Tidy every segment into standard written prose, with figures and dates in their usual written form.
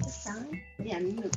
sáng nhận được.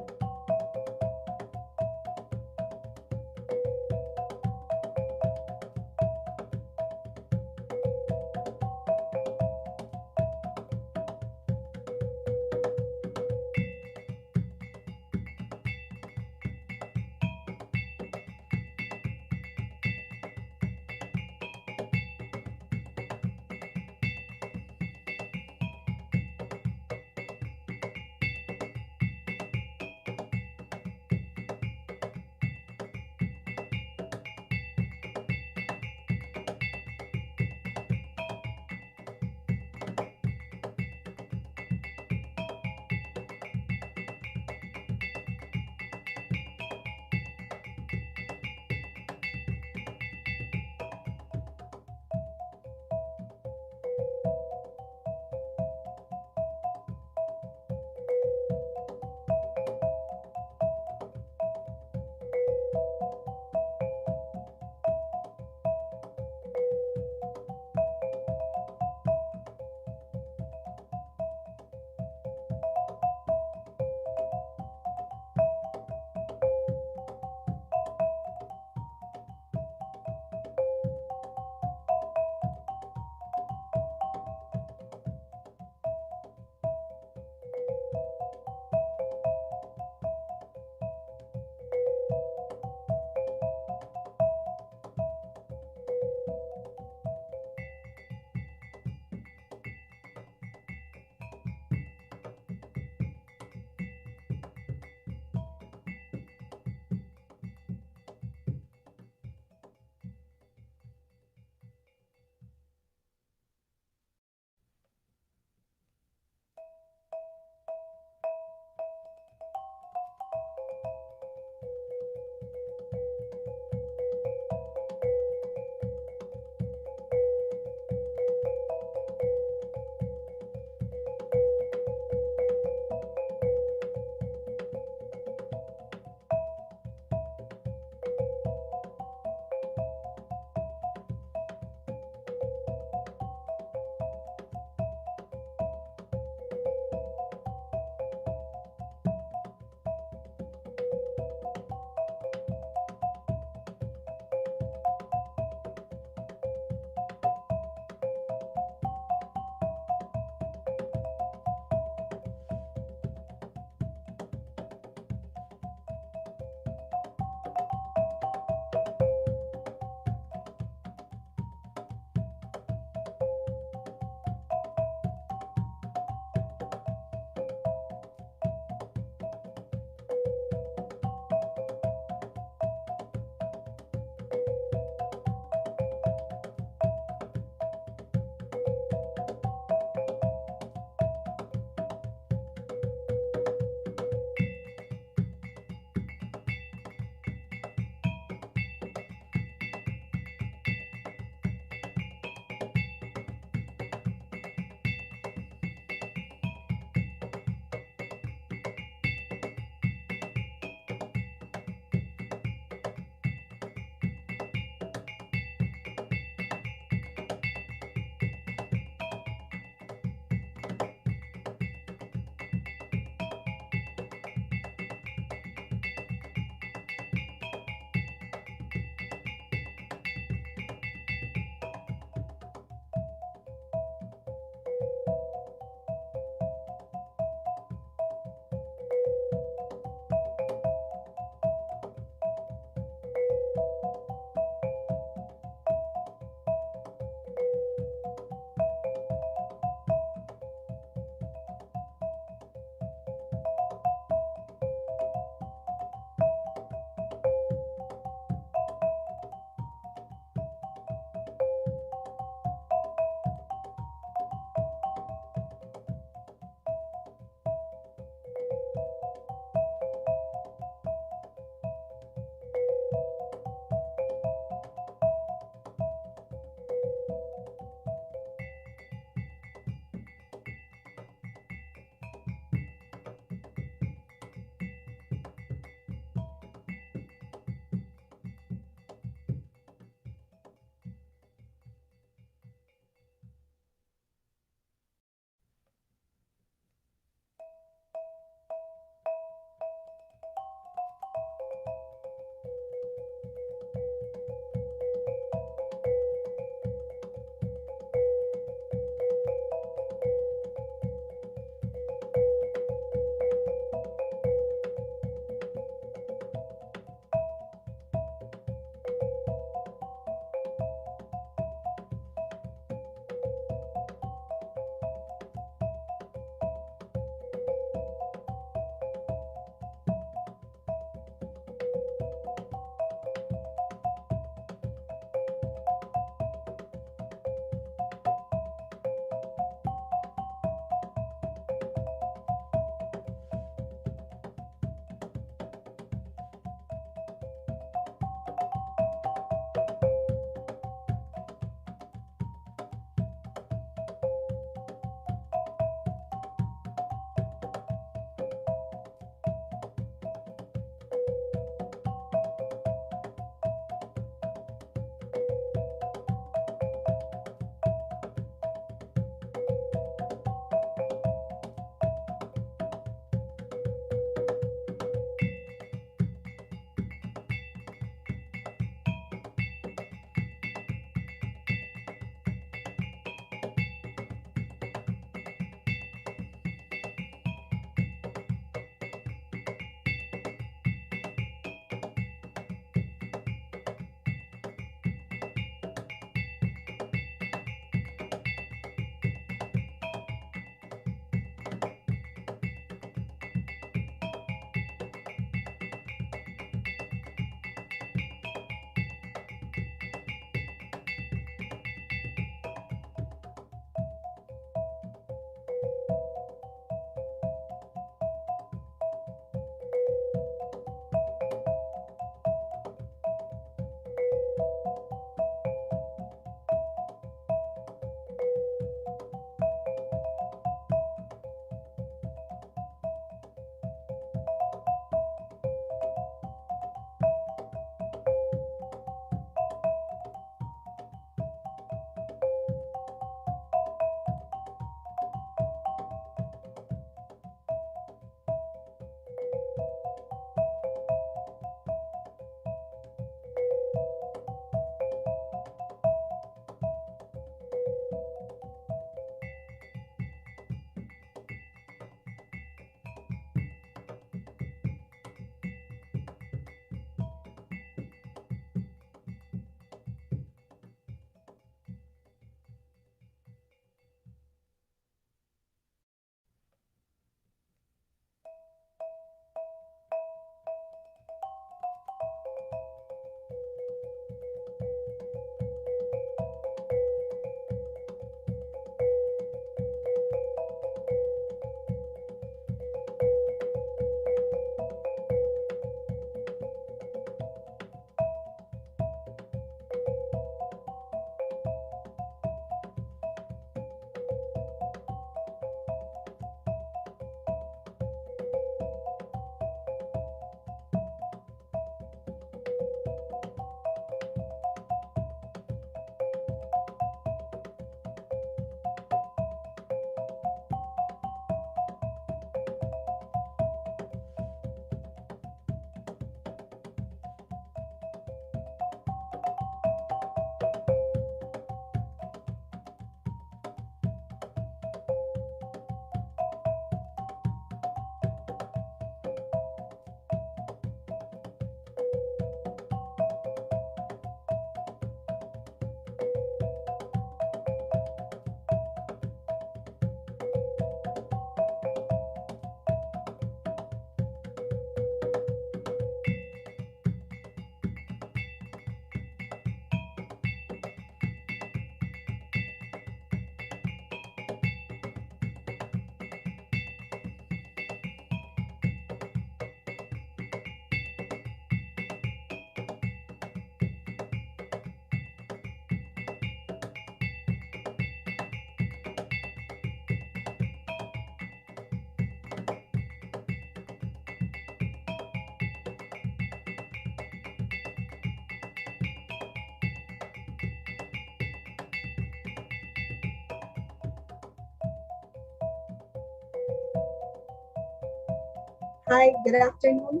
Hi, good afternoon.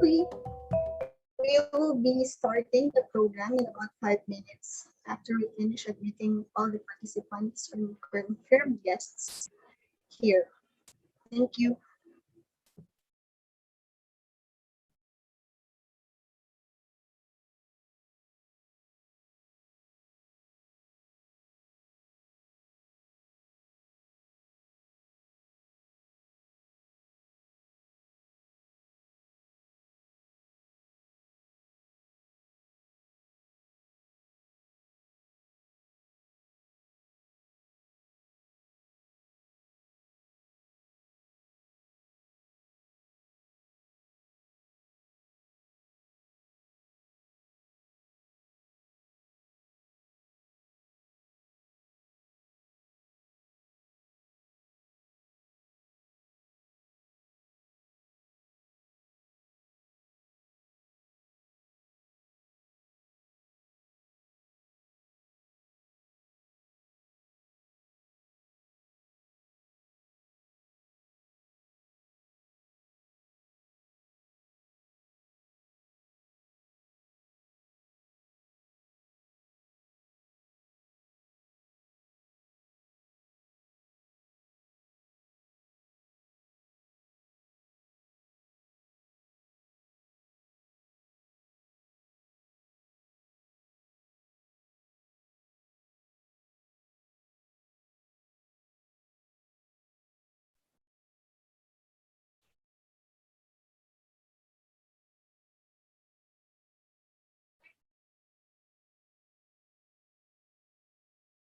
We will be starting the program in about 5 minutes after we finish admitting all the participants and confirmed guests here. Thank you.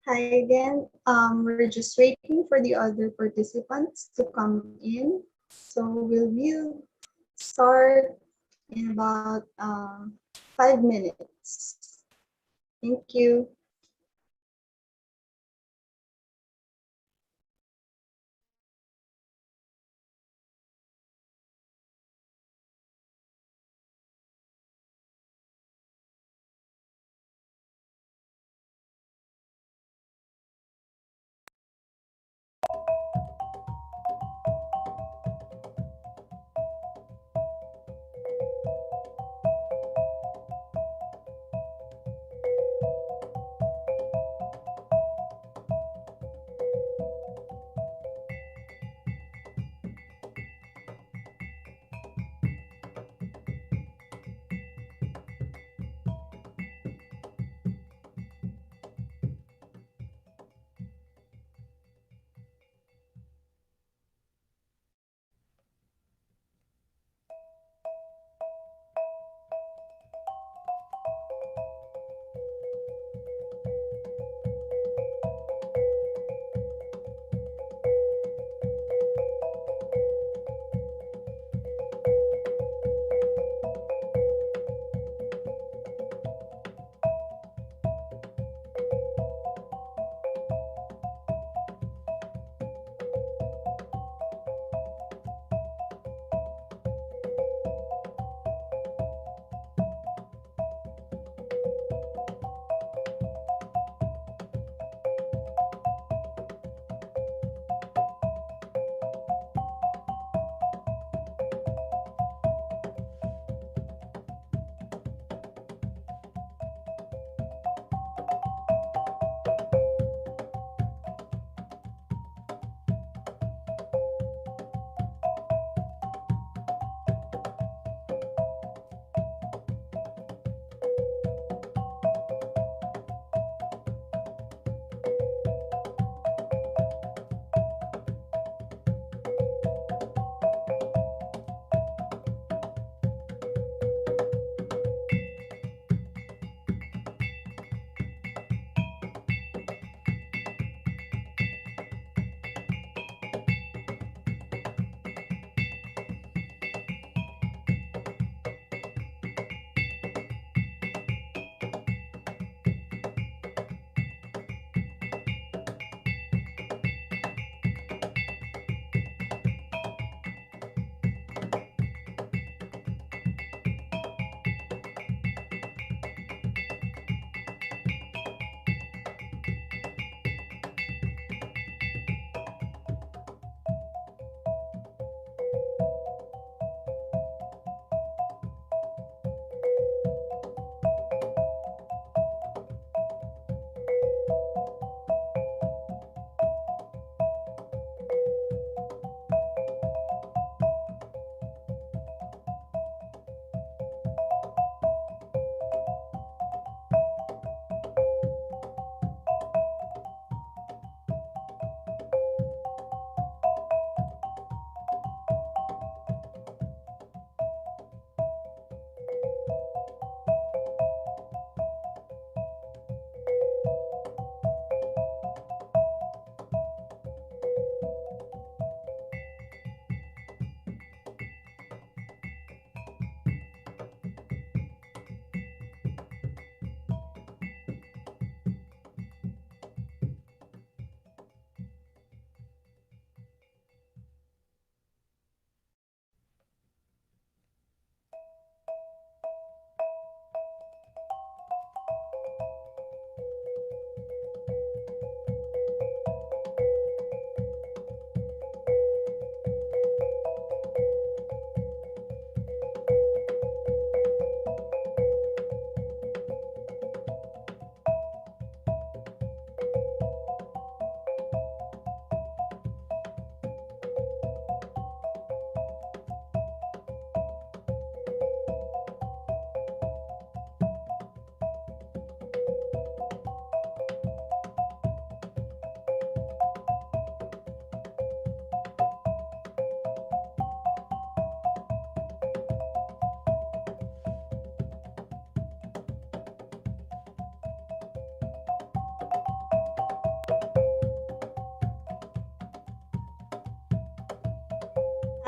Hi again. We're just waiting for the other participants to come in. So we'll start in about 5 minutes. Thank you.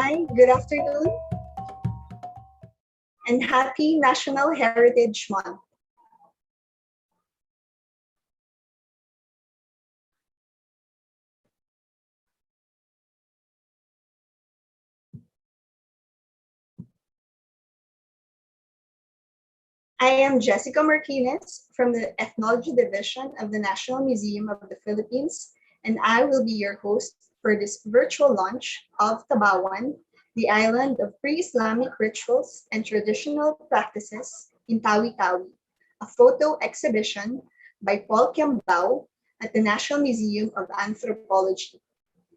Hi, good afternoon, and happy National Heritage Month. I am Jessica Martinez from the Ethnology Division of the National Museum of the Philippines, and I will be your host for this virtual launch of Tabawan, the island of pre-Islamic rituals and traditional practices in Tawi-Tawi, a photo exhibition by Paul Kiambao at the National Museum of Anthropology.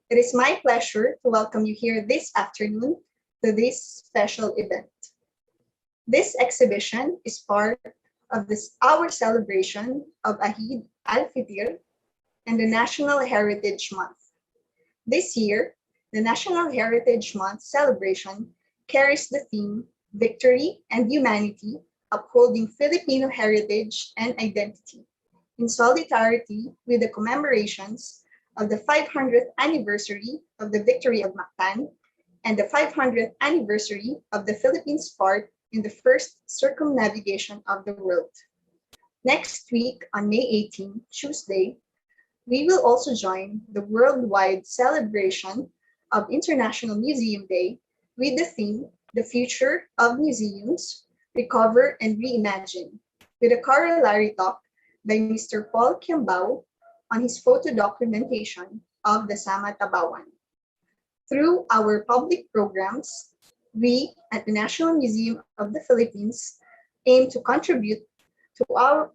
It is my pleasure to welcome you here this afternoon to this special event. This exhibition is part of our celebration of Eid al-Fitr and the National Heritage Month. This year, the National Heritage Month celebration carries the theme Victory and Humanity, upholding Filipino heritage and identity, in solidarity with the commemorations of the 500th anniversary of the victory of Mactan and the 500th anniversary of the Philippines' part in the first circumnavigation of the world. Next week, on May 18, Tuesday, we will also join the worldwide celebration of International Museum Day with the theme The Future of Museums, Recover and Reimagine, with a corollary talk by Mr. Paul Kiambao on his photo documentation of the Sama Tabawan. Through our public programs, we at the National Museum of the Philippines aim to contribute to our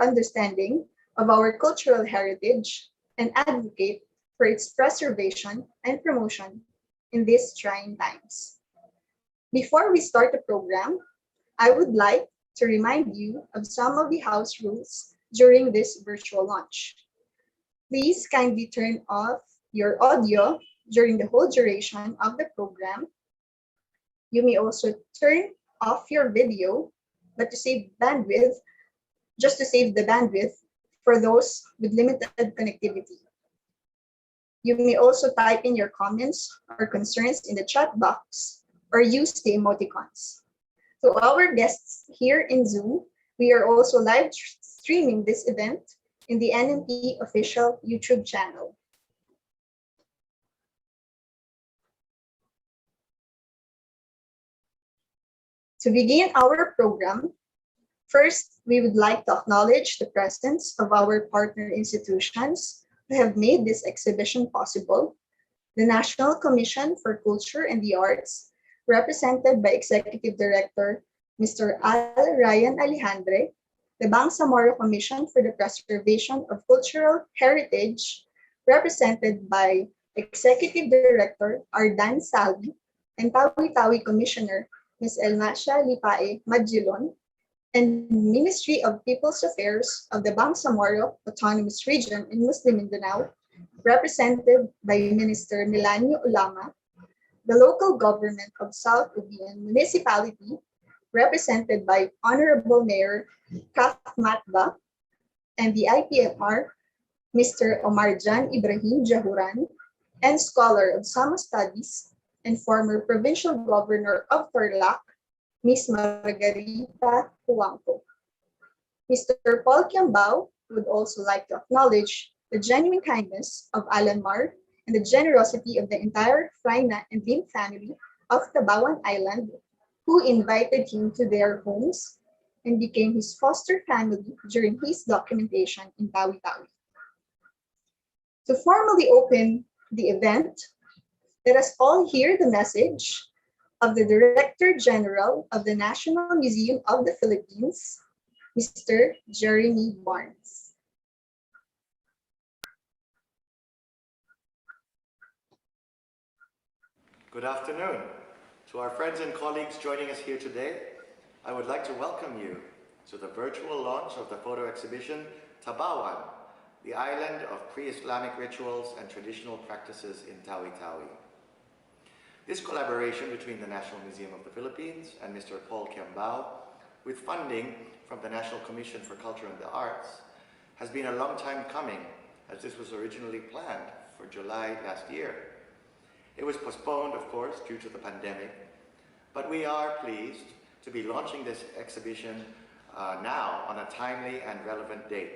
understanding of our cultural heritage and advocate for its preservation and promotion in these trying times. Before we start the program, I would like to remind you of some of the house rules during this virtual launch. Please kindly turn off your audio during the whole duration of the program. You may also turn off your video, but to save bandwidth, just to save the bandwidth for those with limited connectivity. You may also type in your comments or concerns in the chat box or use the emoticons. To our guests here in Zoom, we are also live streaming this event in the NMP official YouTube channel. To begin our program, first, we would like to acknowledge the presence of our partner institutions who have made this exhibition possible: the National Commission for Culture and the Arts, represented by Executive Director Mr. Al Ryan Alejandre, the Bangsamoro Commission for the Preservation of Cultural Heritage, represented by Executive Director Ardan Salvi, and Tawi-Tawi Commissioner Ms. Elmasha Lipae Madjilon, and Ministry of People's Affairs of the Bangsamoro Autonomous Region in Muslim Mindanao, represented by Minister Melanio Ulama, the local government of South Ubian Municipality, represented by Honorable Mayor Kaf Matba, and the IPFR, Mr. Omar Jan Ibrahim Jahuran, and scholar of Sama Studies and former provincial governor of Tarlac, Ms. Margarita Huangco. Mr. Paul Kiambao would also like to acknowledge the genuine kindness of Alan Mar and the generosity of the entire Fraina and Lim family of Tabawan Island, who invited him to their homes and became his foster family during his documentation in Tawi-Tawi. To formally open the event, let us all hear the message of the Director General of the National Museum of the Philippines, Mr. Jeremy Barnes. Good afternoon. To our friends and colleagues joining us here today, I would like to welcome you to the virtual launch of the photo exhibition Tabawan, the island of pre-Islamic rituals and traditional practices in Tawi-Tawi. This collaboration between the National Museum of the Philippines and Mr. Paul Kiambao, with funding from the National Commission for Culture and the Arts, has been a long time coming, as this was originally planned for July last year. It was postponed, of course, due to the pandemic, but we are pleased to be launching this exhibition now on a timely and relevant date,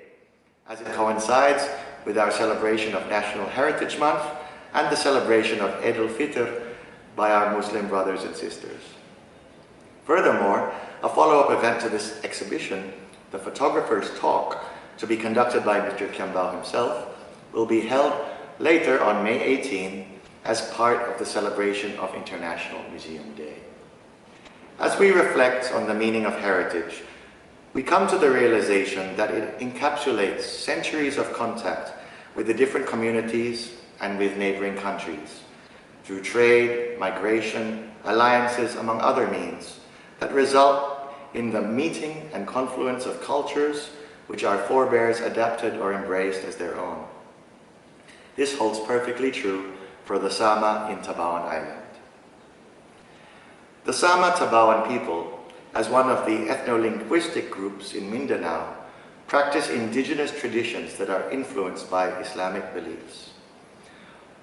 as it coincides with our celebration of National Heritage Month and the celebration of Eid al-Fitr by our Muslim brothers and sisters. Furthermore, a follow-up event to this exhibition, the photographer's talk, to be conducted by Mr. Kiambao himself, will be held later on May 18 as part of the celebration of International Museum Day. As we reflect on the meaning of heritage, we come to the realization that it encapsulates centuries of contact with the different communities and with neighboring countries, through trade, migration, alliances, among other means, that result in the meeting and confluence of cultures which our forebears adapted or embraced as their own. This holds perfectly true for the Sama in Tabawan Island. The Sama Tabawan people, as one of the ethno-linguistic groups in Mindanao, practice indigenous traditions that are influenced by Islamic beliefs.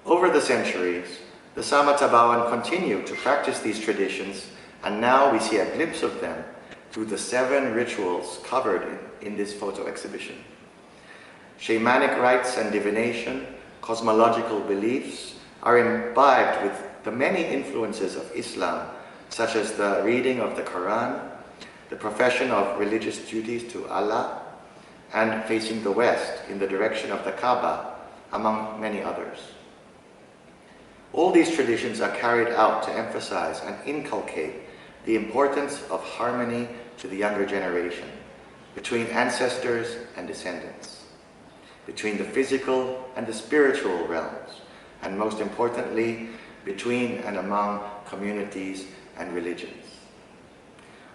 Over the centuries, the Sama Tabawan continue to practice these traditions, and now we see a glimpse of them through the 7 rituals covered in this photo exhibition. Shamanic rites and divination, cosmological beliefs are imbibed with the many influences of Islam, such as the reading of the Quran, the profession of religious duties to Allah, and facing the west in the direction of the Kaaba, among many others. All these traditions are carried out to emphasize and inculcate the importance of harmony to the younger generation, between ancestors and descendants, between the physical and the spiritual realms, and most importantly, between and among communities and religions.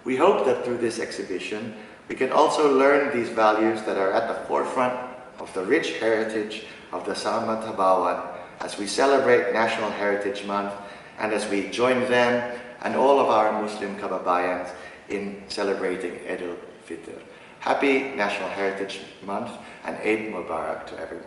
We hope that through this exhibition, we can also learn these values that are at the forefront of the rich heritage of the Sama Tabawan as we celebrate National Heritage Month and as we join them and all of our Muslim kababayans in celebrating Eid al-Fitr. Happy National Heritage Month and Eid Mubarak to everyone.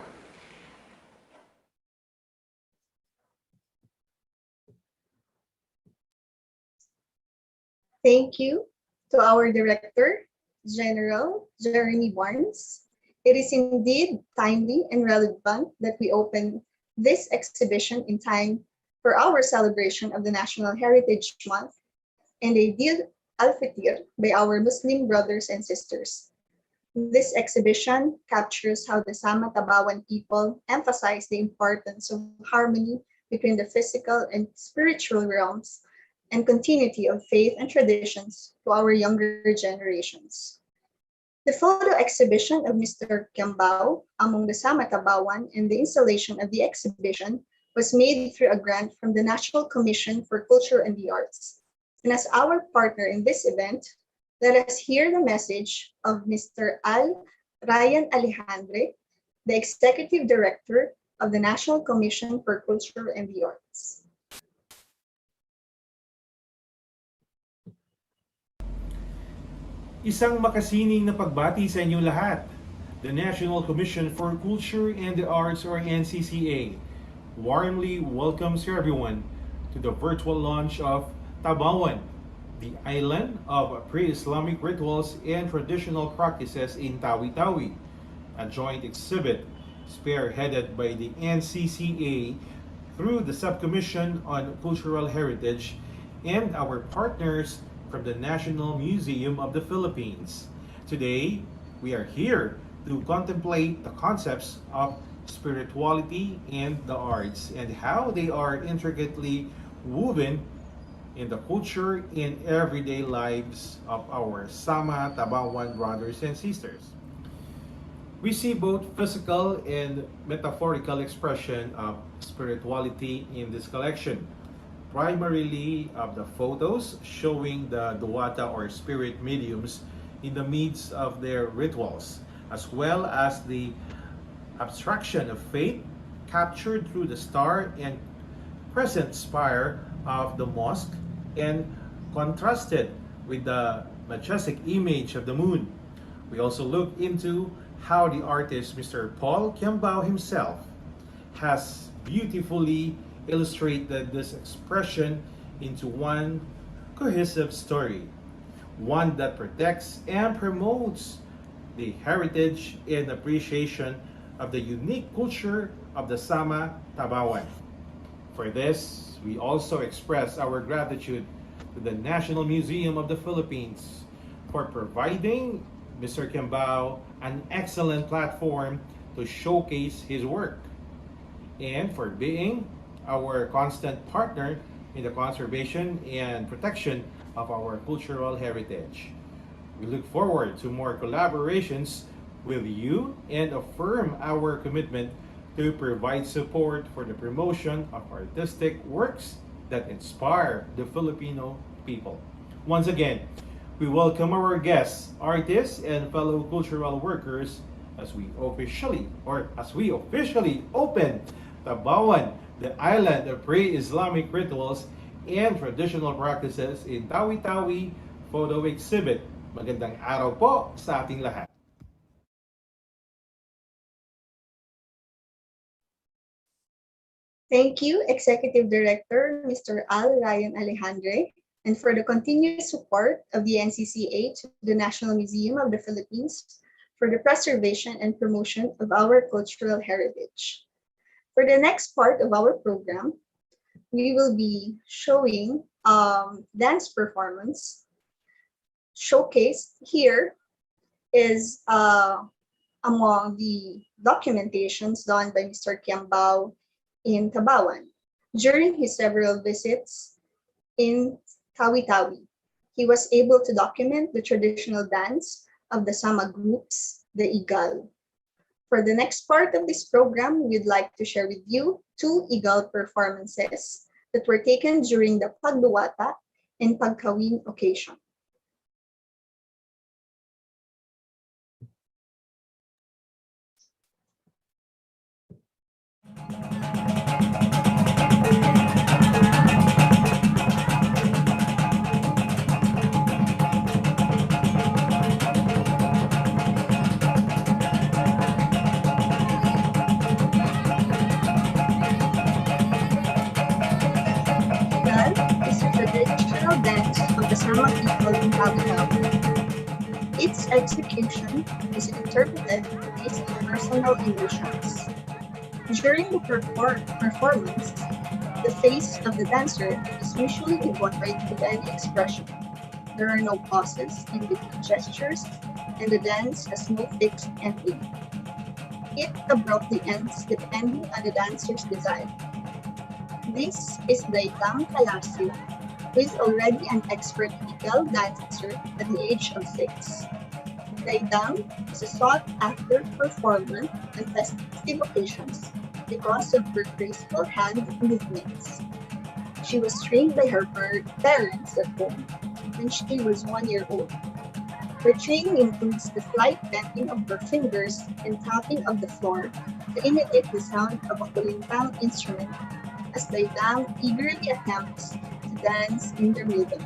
Thank you to our Director General, Jeremy Barnes. It is indeed timely and relevant that we open this exhibition in time for our celebration of the National Heritage Month and Eid al-Fitr by our Muslim brothers and sisters. This exhibition captures how the Sama Tabawan people emphasize the importance of harmony between the physical and spiritual realms and continuity of faith and traditions to our younger generations. The photo exhibition of Mr. Kiambao among the Sama Tabawan and the installation of the exhibition was made through a grant from the National Commission for Culture and the Arts. And as our partner in this event, let us hear the message of Mr. Ryan Alejandre, the Executive Director of the National Commission for Culture and the Arts. Isang makasining na pagbati sa inyong lahat. The National Commission for Culture and the Arts, or NCCA, warmly welcomes everyone to the virtual launch of Tabawan, the island of pre-Islamic rituals and traditional practices in Tawi-Tawi, a joint exhibit spearheaded by the NCCA through the Subcommission on Cultural Heritage and our partners from the National Museum of the Philippines. Today, we are here to contemplate the concepts of spirituality and the arts and how they are intricately woven in the culture and everyday lives of our Sama Tabawan brothers and sisters. We see both physical and metaphorical expression of spirituality in this collection, primarily of the photos showing the Duwata or spirit mediums in the midst of their rituals, as well as the abstraction of faith captured through the star and crescent spire of the mosque and contrasted with the majestic image of the moon. We also look into how the artist Mr. Paul Kiambao himself has beautifully illustrated this expression into one cohesive story, one that protects and promotes the heritage and appreciation of the unique culture of the Sama Tabawan. For this, we also express our gratitude to the National Museum of the Philippines for providing Mr. Kimbao an excellent platform to showcase his work and for being our constant partner in the conservation and protection of our cultural heritage. We look forward to more collaborations with you and affirm our commitment to provide support for the promotion of artistic works that inspire the Filipino people. Once again, we welcome our guests, artists, and fellow cultural workers as we officially open Tabawan, the island of pre-Islamic rituals and traditional practices in Tawi-Tawi photo exhibit. Magandang araw po sa ating lahat. Thank you, Executive Director Mr. Al Ryan Alejandre, and for the continuous support of the NCCA to the National Museum of the Philippines for the preservation and promotion of our cultural heritage. For the next part of our program, we will be showing dance performance. Showcased here is among the documentations done by Mr. Kiambao in Tabawan during his several visits in Tawi-Tawi. He was able to document the traditional dance of the Sama groups, the Igal. For the next part of this program, we'd like to share with you two Igal performances that were taken during the Pagduwata and Pagkawin occasion. Igal is a traditional dance of the Sama people in Tawi-Tawi. Its execution is interpreted based on personal emotions. During the performance, the face of the dancer is usually devoid of any expression. There are no pauses in between gestures, and the dance has no fixed ending. It abruptly ends depending on the dancer's desire. This is Daitang Kalasio, who is already an expert legal dancer at the age of 6. Daitang is a sought-after performer on festive occasions because of her graceful hand movements. She was trained by her parents at home when she was 1 year old. Her training includes the slight bending of her fingers and tapping of the floor to imitate the sound of a kulintang instrument as Daitang eagerly attempts to dance in the rhythm.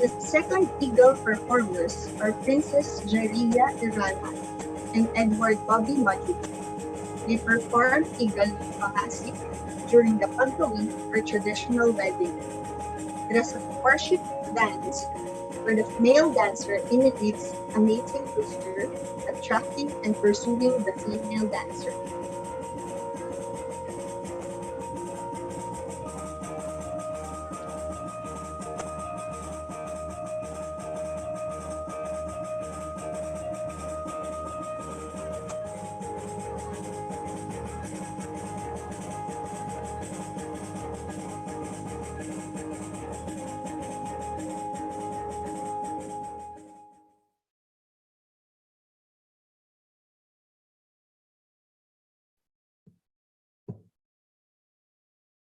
The second Eagle performers are Princess Jeria Irana and Edward Bobby Madrid. They performed Eagle Pangasip during the Pagkawi or traditional wedding. It is a worship dance where the male dancer imitates a mating rooster, attracting and pursuing the female dancer.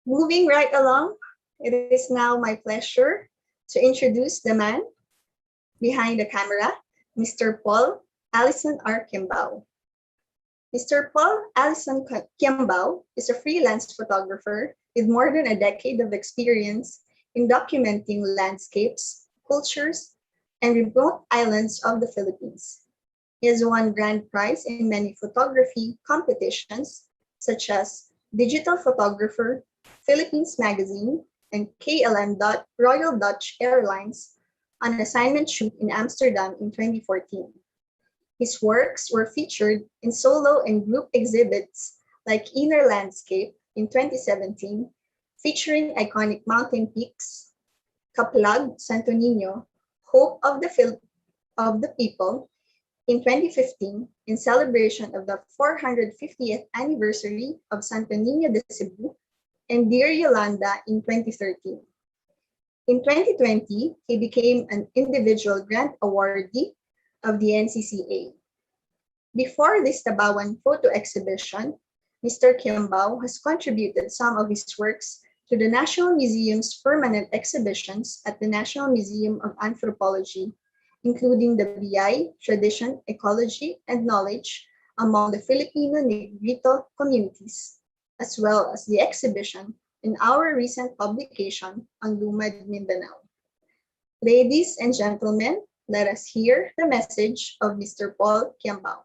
Moving right along, it is now my pleasure to introduce the man behind the camera, Mr. Paul Allison R. Kimbao. Mr. Paul Allison Kimbao is a freelance photographer with more than a decade of experience in documenting landscapes, cultures, and remote islands of the Philippines. He has won grand prize in many photography competitions, such as Digital Photographer, Philippines Magazine, and KLM Royal Dutch Airlines on assignment shoot in Amsterdam in 2014. His works were featured in solo and group exhibits like Inner Landscape in 2017, featuring iconic mountain peaks, Kaplag, Santo Niño, Hope of the People in 2015 in celebration of the 450th anniversary of Santo Niño de Cebu, and Dear Yolanda in 2013. In 2020, he became an individual grant awardee of the NCCA. Before this Tabawan photo exhibition, Mr. Kimbao has contributed some of his works to the National Museum's permanent exhibitions at the National Museum of Anthropology, including the BI, Tradition, Ecology, and Knowledge among the Filipino Negrito communities, as well as the exhibition in our recent publication on Lumad Mindanao. Ladies and gentlemen, let us hear the message of Mr. Paul Kiambao.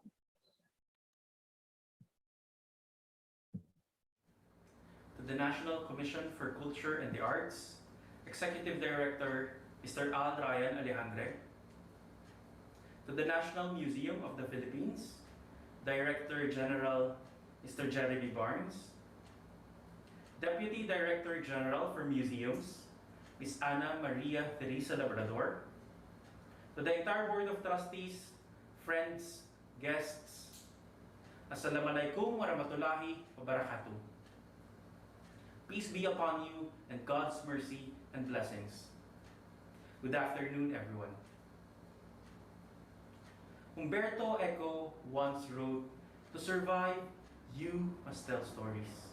To the National Commission for Culture and the Arts, Executive Director Mr. Al Ryan Alejandre, to the National Museum of the Philippines, Director General Mr. Jeremy Barnes, Deputy Director General for Museums, Ms. Ana Maria Teresa Labrador, to the entire Board of Trustees, friends, guests, Assalamualaikum warahmatullahi wabarakatuh. Peace be upon you and God's mercy and blessings. Good afternoon, everyone. Umberto Eco once wrote, "To survive, you must tell stories."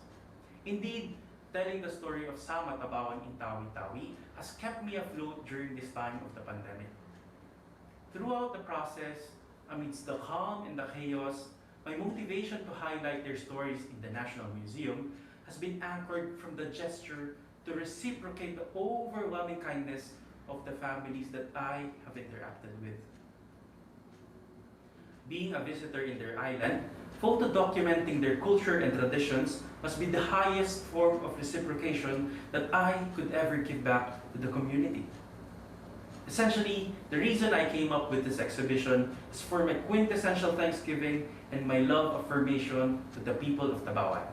Indeed, telling the story of Sama Tabawan in Tawi-Tawi has kept me afloat during this time of the pandemic. Throughout the process, amidst the calm and the chaos, my motivation to highlight their stories in the National Museum has been anchored from the gesture to reciprocate the overwhelming kindness of the families that I have interacted with. Being a visitor in their island, photo documenting their culture and traditions must be the highest form of reciprocation that I could ever give back to the community. Essentially, the reason I came up with this exhibition is for my quintessential thanksgiving and my love affirmation to the people of Tabawan.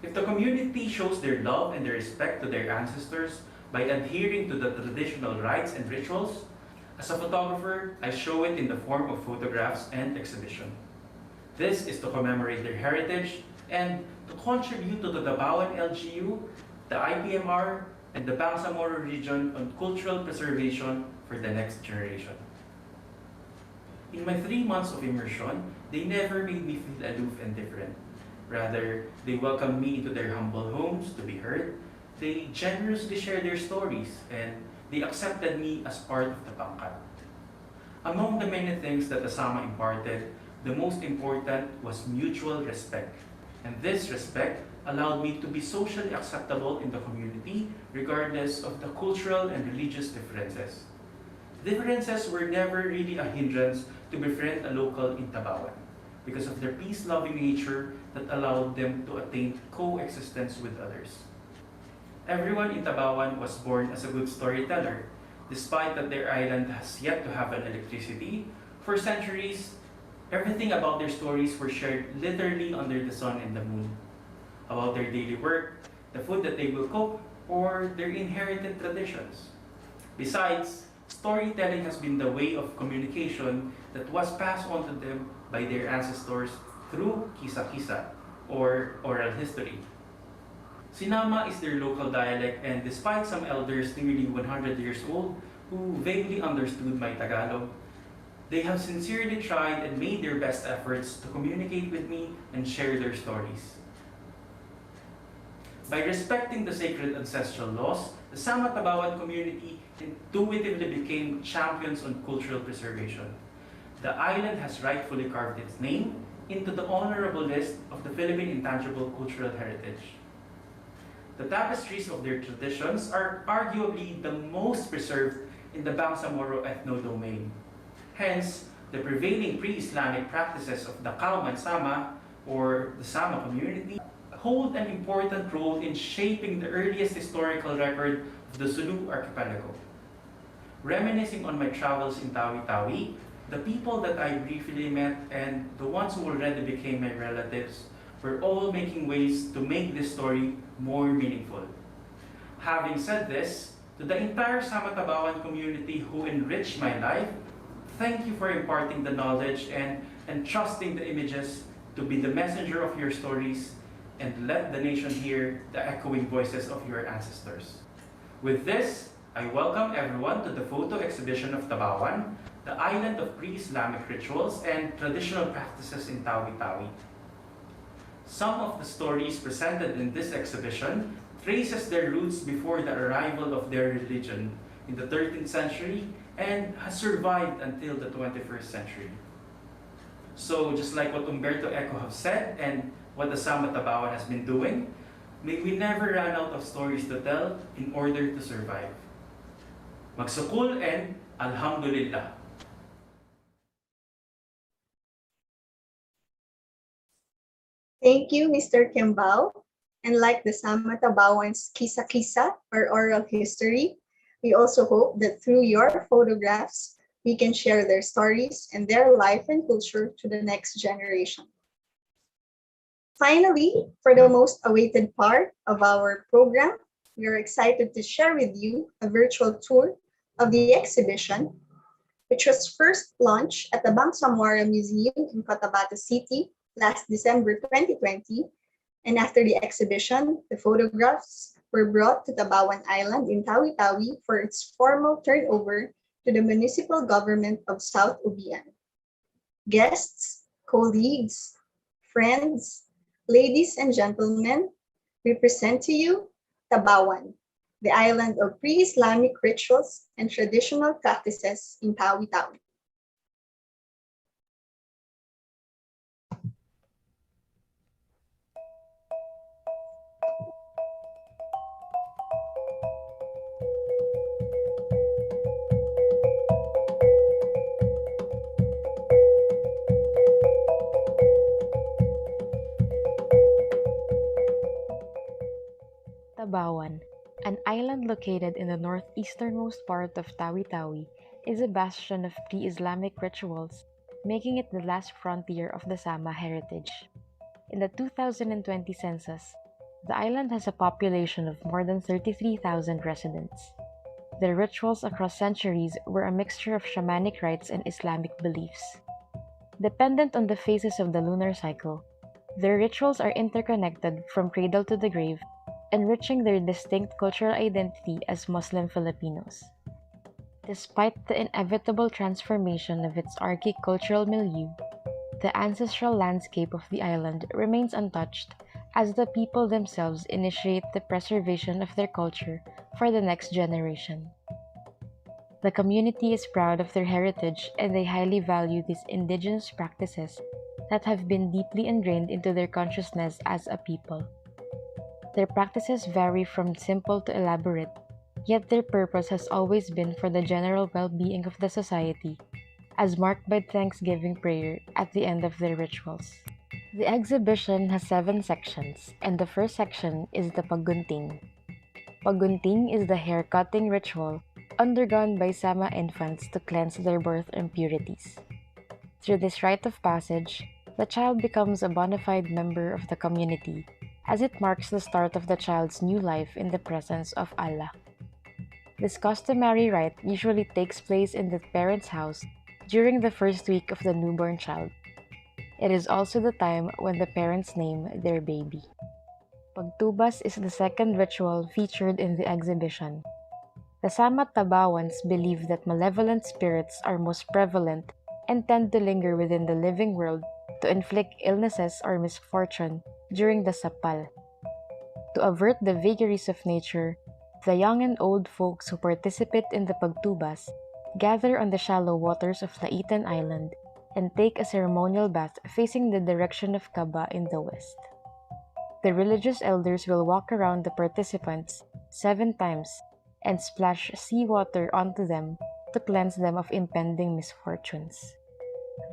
If the community shows their love and their respect to their ancestors by adhering to the traditional rites and rituals, as a photographer, I show it in the form of photographs and exhibition. This is to commemorate their heritage and to contribute to the Tabawan LGU, the IPMR, and the Bangsamoro region on cultural preservation for the next generation. In my 3 months of immersion, they never made me feel aloof and different. Rather, they welcomed me into their humble homes to be heard. They generously shared their stories and they accepted me as part of the Pangkat. Among the many things that Asama imparted, the most important was mutual respect. And this respect allowed me to be socially acceptable in the community regardless of the cultural and religious differences. Differences were never really a hindrance to befriend a local in Tabawan because of their peace-loving nature that allowed them to attain coexistence with others. Everyone in Tabawan was born as a good storyteller, despite that their island has yet to have an electricity. For centuries, everything about their stories were shared literally under the sun and the moon. About their daily work, the food that they will cook, or their inherited traditions. Besides, storytelling has been the way of communication that was passed on to them by their ancestors through kisa-kisa, or oral history. Sinama is their local dialect, and despite some elders nearly 100 years old who vaguely understood my Tagalog, they have sincerely tried and made their best efforts to communicate with me and share their stories. By respecting the sacred ancestral laws, the Sama Tabawan community intuitively became champions on cultural preservation. The island has rightfully carved its name into the honorable list of the Philippine Intangible Cultural Heritage. The tapestries of their traditions are arguably the most preserved in the Bangsamoro ethno-domain. Hence, the prevailing pre-Islamic practices of the Kauman Sama, or the Sama community, hold an important role in shaping the earliest historical record of the Sulu archipelago. Reminiscing on my travels in Tawi-Tawi, the people that I briefly met and the ones who already became my relatives were all making ways to make this story more meaningful. Having said this, to the entire Sama Tabawan community who enriched my life, thank you for imparting the knowledge and entrusting the images to be the messenger of your stories and let the nation hear the echoing voices of your ancestors. With this, I welcome everyone to the photo exhibition of Tabawan, the island of pre-Islamic rituals and traditional practices in Tawi-Tawi. Some of the stories presented in this exhibition traces their roots before the arrival of their religion in the 13th century and has survived until the 21st century. So just like what Umberto Eco have said and what the Sama Tabawan has been doing, may we never run out of stories to tell in order to survive. Magsukul and Alhamdulillah. Thank you, Mr. Kimbao. And like the Sama Tabawan's kisa-kisa or oral history, we also hope that through your photographs, we can share their stories and their life and culture to the next generation. Finally, for the most awaited part of our program, we are excited to share with you a virtual tour of the exhibition, which was first launched at the Bangsamoro Museum in Cotabato City last December 2020. And after the exhibition, the photographs were brought to Tabawan Island in Tawi-Tawi for its formal turnover to the municipal government of South Ubian. Guests, colleagues, friends, ladies and gentlemen, we present to you Tabawan, the island of pre-Islamic rituals and traditional practices in Tawi-Tawi. Tabawan, an island located in the northeasternmost part of Tawi-Tawi, is a bastion of pre-Islamic rituals, making it the last frontier of the Sama heritage. In the 2020 census, the island has a population of more than 33,000 residents. Their rituals across centuries were a mixture of shamanic rites and Islamic beliefs. Dependent on the phases of the lunar cycle, their rituals are interconnected from cradle to the grave, enriching their distinct cultural identity as Muslim Filipinos. Despite the inevitable transformation of its archaecultural milieu, the ancestral landscape of the island remains untouched as the people themselves initiate the preservation of their culture for the next generation. The community is proud of their heritage and they highly value these indigenous practices that have been deeply ingrained into their consciousness as a people. Their practices vary from simple to elaborate, yet their purpose has always been for the general well-being of the society, as marked by Thanksgiving prayer at the end of their rituals. The exhibition has 7 sections, and the first section is the Pagunting. Pagunting is the hair-cutting ritual undergone by Sama infants to cleanse their birth impurities. Through this rite of passage, the child becomes a bona fide member of the community, as it marks the start of the child's new life in the presence of Allah. This customary rite usually takes place in the parent's house during the first week of the newborn child. It is also the time when the parents name their baby. Pagtubas is the second ritual featured in the exhibition. The Sama Tabawans believe that malevolent spirits are most prevalent and tend to linger within the living world to inflict illnesses or misfortune during the sapal. To avert the vagaries of nature, the young and old folks who participate in the pagtubas gather on the shallow waters of Laitan Island and take a ceremonial bath facing the direction of Kaaba in the west. The religious elders will walk around the participants 7 times and splash seawater onto them to cleanse them of impending misfortunes.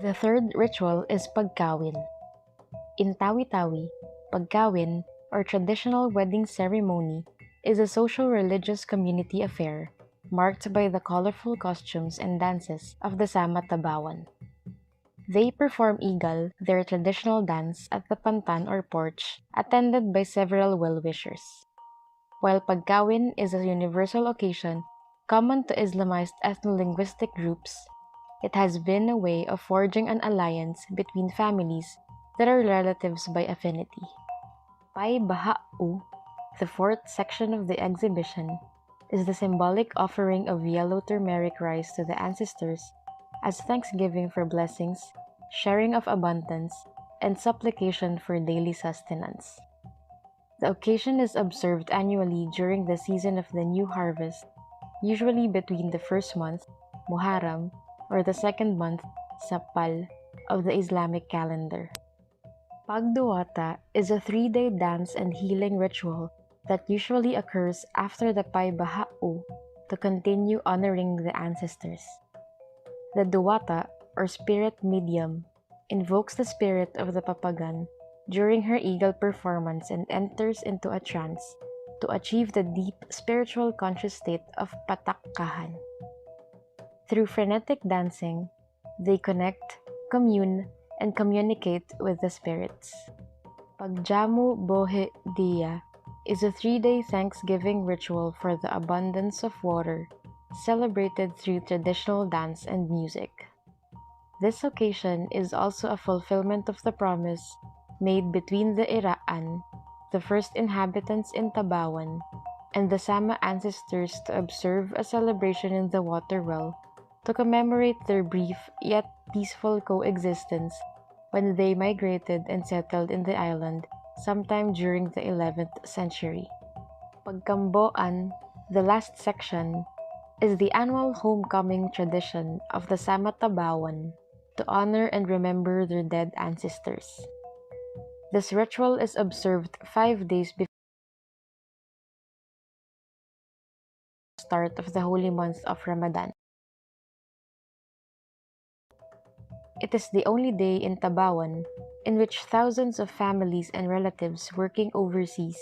The third ritual is pagkawin. In Tawi-Tawi, pagkawin, or traditional wedding ceremony, is a social religious community affair marked by the colorful costumes and dances of the Sama Tabawan. They perform igal, their traditional dance, at the pantan or porch, attended by several well-wishers. While pagkawin is a universal occasion common to Islamized ethno-linguistic groups, it has been a way of forging an alliance between families that are relatives by affinity. Pai Baha'u, the fourth section of the exhibition, is the symbolic offering of yellow turmeric rice to the ancestors as thanksgiving for blessings, sharing of abundance, and supplication for daily sustenance. The occasion is observed annually during the season of the new harvest, usually between the first month, Muharram, or the second month, Sapal, of the Islamic calendar. Pagduwata is a 3-day dance and healing ritual that usually occurs after the Pai Baha'u to continue honoring the ancestors. The duwata, or spirit medium, invokes the spirit of the papagan during her eagle performance and enters into a trance to achieve the deep spiritual conscious state of patakkahan. Through frenetic dancing, they connect, commune, and communicate with the spirits. Pagjamu Bohe Dia is a 3-day Thanksgiving ritual for the abundance of water, celebrated through traditional dance and music. This occasion is also a fulfillment of the promise made between the Iraan, the first inhabitants in Tabawan, and the Sama ancestors to observe a celebration in the water well to commemorate their brief yet peaceful coexistence when they migrated and settled in the island sometime during the 11th century. Pagkamboan, the last section, is the annual homecoming tradition of the Sama Tabawan to honor and remember their dead ancestors. This ritual is observed 5 days before the start of the holy month of Ramadan. It is the only day in Tabawan in which thousands of families and relatives working overseas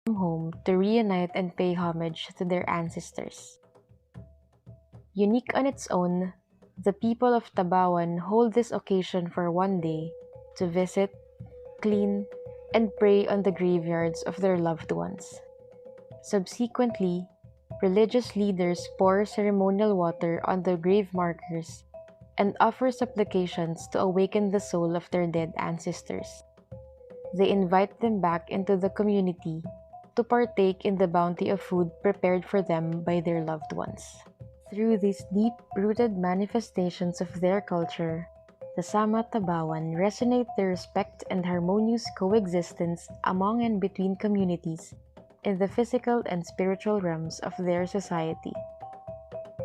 come home to reunite and pay homage to their ancestors. Unique on its own, the people of Tabawan hold this occasion for 1 day to visit, clean, and pray on the graveyards of their loved ones. Subsequently, religious leaders pour ceremonial water on the grave markers and offer supplications to awaken the soul of their dead ancestors. They invite them back into the community to partake in the bounty of food prepared for them by their loved ones. Through these deep-rooted manifestations of their culture, the Sama Tabawan resonate the respect and harmonious coexistence among and between communities in the physical and spiritual realms of their society.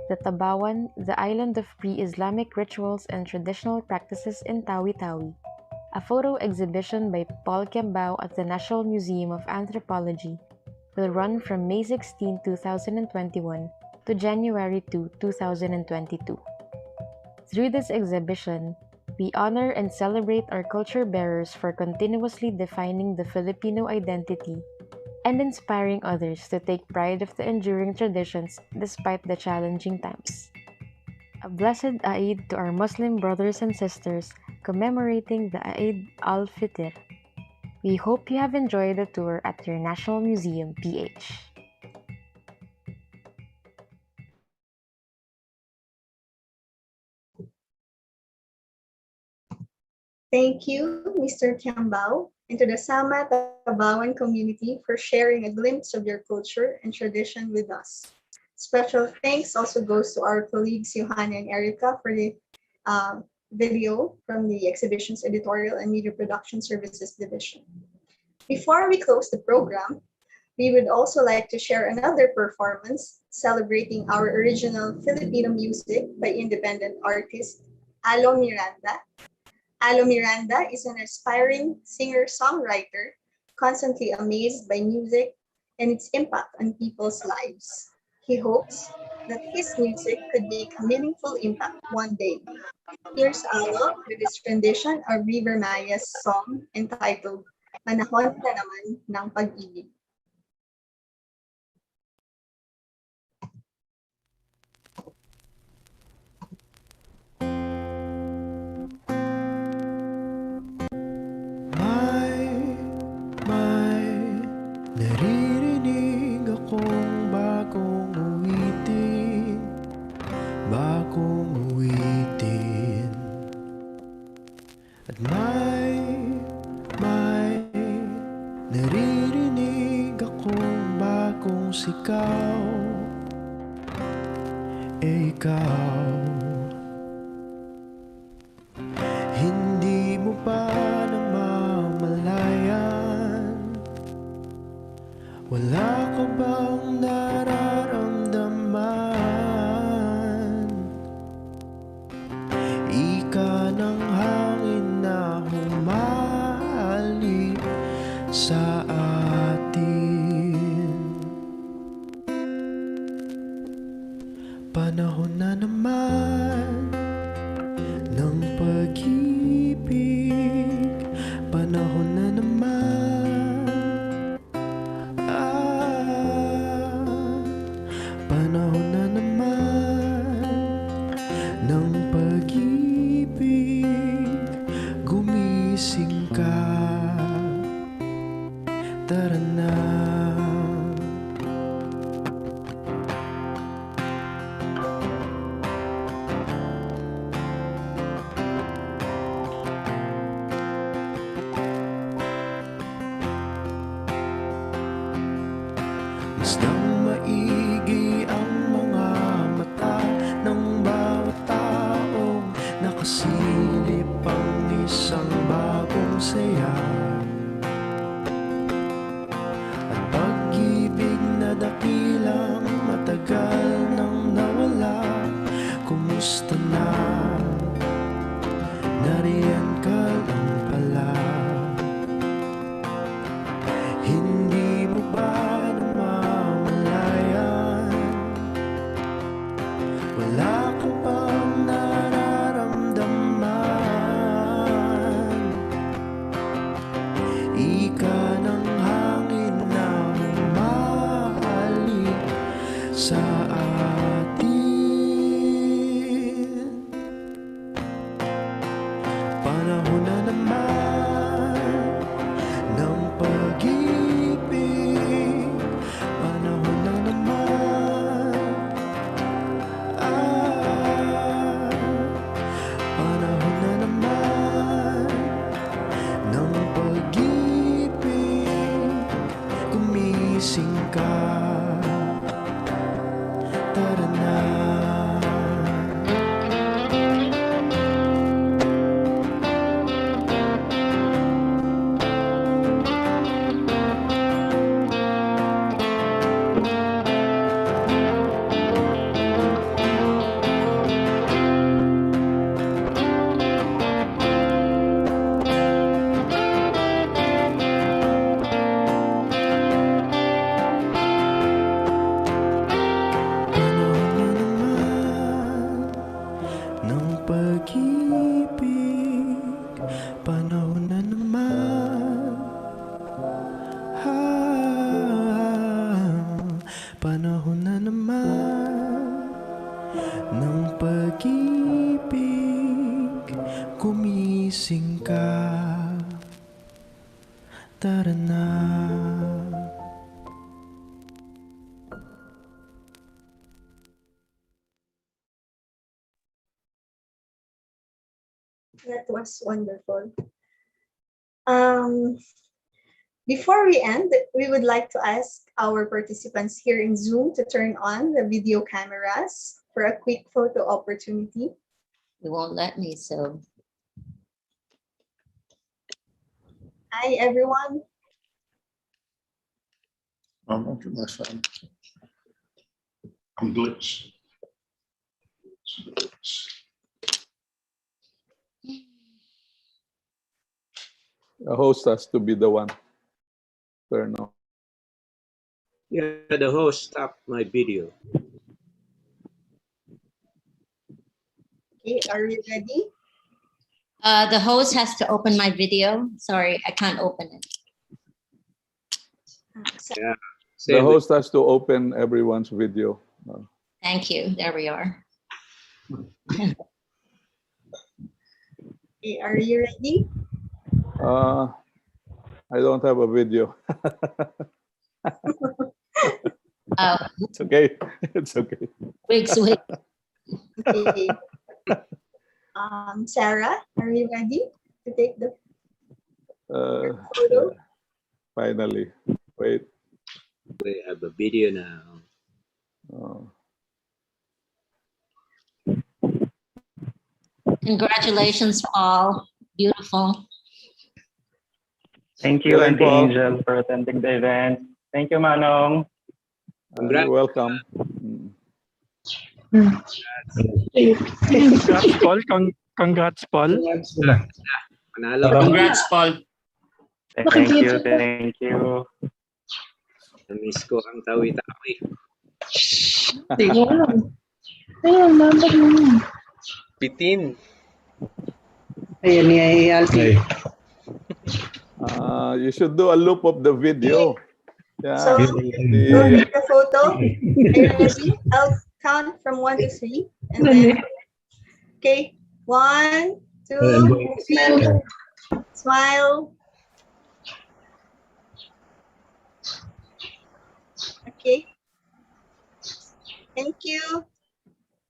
The Tabawan, the island of pre-Islamic rituals and traditional practices in Tawi-Tawi, a photo exhibition by Paul Kiambao at the National Museum of Anthropology, will run from May 16, 2021 to January 2, 2022. Through this exhibition, we honor and celebrate our culture bearers for continuously defining the Filipino identity and inspiring others to take pride of the enduring traditions despite the challenging times. A blessed Eid to our Muslim brothers and sisters commemorating the Eid al-Fitr. We hope you have enjoyed the tour at your National Museum, PH. Thank you, Mr. Kiambao, and to the Sama Tabawan community for sharing a glimpse of your culture and tradition with us. Special thanks also goes to our colleagues Johanna and Erica for the video from the exhibition's editorial and media production services division. Before we close the program, we would also like to share another performance celebrating our original Filipino music by independent artist Alo Miranda. Alo Miranda is an aspiring singer-songwriter, constantly amazed by music and its impact on people's lives. He hopes that his music could make a meaningful impact one day. Here's Alo with his rendition of River Maya's song entitled Panahon na naman ng pag-ibig. May naririnig akong bagong uwitin. At may naririnig akong bagong sigaw. Ikaw, hindi mo ba namamalayan? Wala ka bang nararamdaman? Ika ng hangin na humahalik sa atin. Panahon na naman ng pag-ibig. Panahon na naman. Panahon na naman ng pag-ibig. Gumising ka, tara na. Masdang maigi ang mga mata ng bawat taong nakasilip ang isang bagong saya. At pag-ibig na dakilang matagal nang nawala. Kumusta na? Nariyan ka lang pala. Hindi mo ba namamalayan? tara na. That was wonderful. Before we end, we would like to ask our participants here in Zoom to turn on the video cameras for a quick photo opportunity. You won't let me, so Hi, everyone. Okay, that's fine. I'm glitch. The host has to be the one. Turn on. Yeah, the host stopped my video. Okay, are you ready? the host has to open my video. Sorry, I can't open it. Yeah. The host has to open everyone's video. Thank you. There we are. Okay, are you ready? I don't have a video. Oh, It's okay. It's okay. wigs. Okay. Sarah, are you ready to take the photo? Yeah, finally. Wait. We have a video now. Congratulations, Paul. Beautiful. Thank you, Galing, Auntie Paul. Angel, for attending the event. Thank you, Manong. You're welcome. Congrats, Paul. Congrats, Paul. Panalo. Congrats, Paul. Thank you, thank you. Na-miss ko ang Tawi-Tawi. Pitin. You should do a loop of the video. Yeah. So, we'll take the photo. Are you ready? I'll count from 1 to 3. And then, okay, 1, 2, 3. Smile. Okay. Thank you.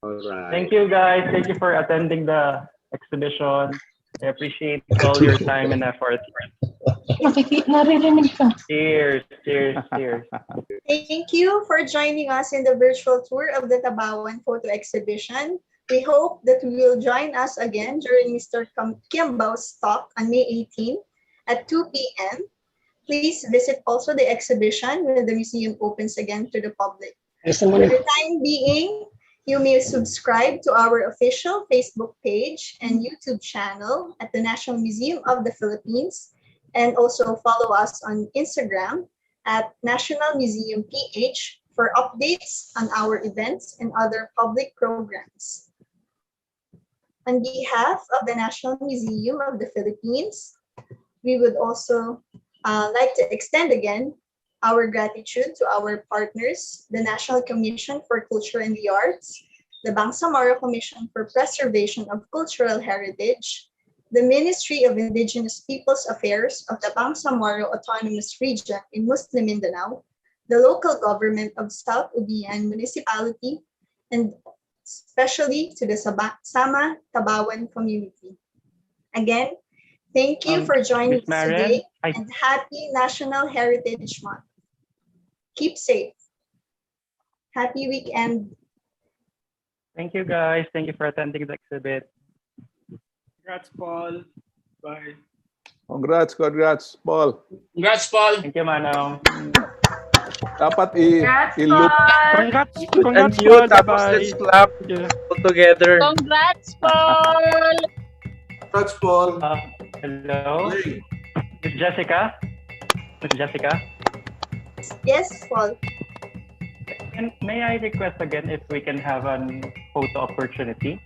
All right. Thank you, guys. Thank you for attending the exhibition. I appreciate all your time and effort. Cheers, cheers, cheers. Thank you for joining us in the virtual tour of the Tabawan photo exhibition. We hope that you will join us again during Mr. Kiambao's talk on May 18 at 2 p.m. Please visit also the exhibition when the museum opens again to the public. For the time being, you may subscribe to our official Facebook page and YouTube channel at the National Museum of the Philippines, and also follow us on Instagram at National Museum PH for updates on our events and other public programs. On behalf of the National Museum of the Philippines, we would also like to extend again our gratitude to our partners, the National Commission for Culture and the Arts, the Bangsamoro Commission for Preservation of Cultural Heritage, the Ministry of Indigenous Peoples Affairs of the Bangsamoro Autonomous Region in Muslim Mindanao, the local government of South Ubian Municipality, and especially to the Sama Tabawan community. Again, thank you for joining Miss us Marian, today, and happy National Heritage Month. Keep safe. Happy weekend. Thank you, guys. Thank you for attending the exhibit. Congrats, Paul. Bye. Congrats, Paul. Congrats, Paul. Thank you, Manong. Dapat i-loop. Congrats, And you, Paul. tapos Bye-bye. let's clap all together. Congrats, Paul! Congrats, Paul. Hello? Miss Jessica? Miss Jessica? Yes, Paul. And may I request again if we can have a photo opportunity?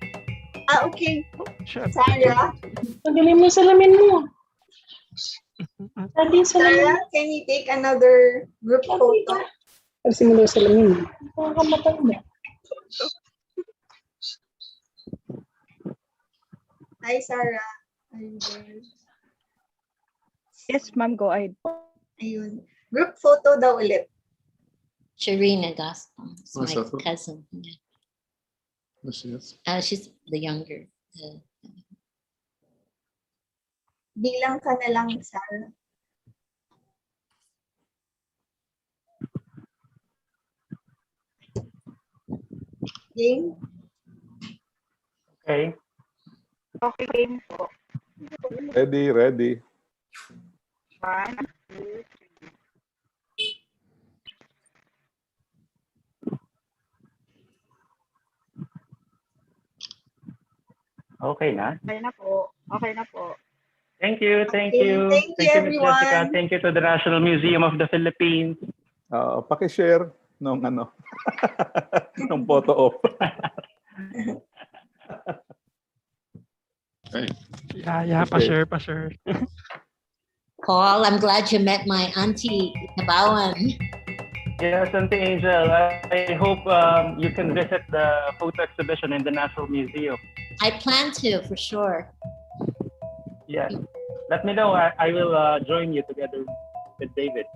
Okay. Sure. Sarah. Magaling mo salamin mo. Sarah, can you take another group photo? Kasi mo daw salamin. Nakakamatang mo. Hi, Sarah. Are you there? Yes, ma'am, go ahead. Ayun. Group photo daw ulit. Shireen and Gaston. It's What's my that? cousin. Yeah. Yes. She's the younger. Bilang ka na lang, Sarah. Game? Okay. Okay, game po. Ready, ready. 1, 2, Okay na. okay na po. Okay na po. Thank you, thank Okay, you. thank you, Thank you, Ms. Jessica. everyone. Thank you to the National Museum of the Philippines. Paki-share nung ano, nung photo op. Okay. Yeah, Okay. pa-share. Paul, I'm glad you met my auntie, Tabawan. Yes, Auntie Angel. I hope you can visit the photo exhibition in the National Museum. I plan to, for sure. Yes. Let me know. I will join you together with David.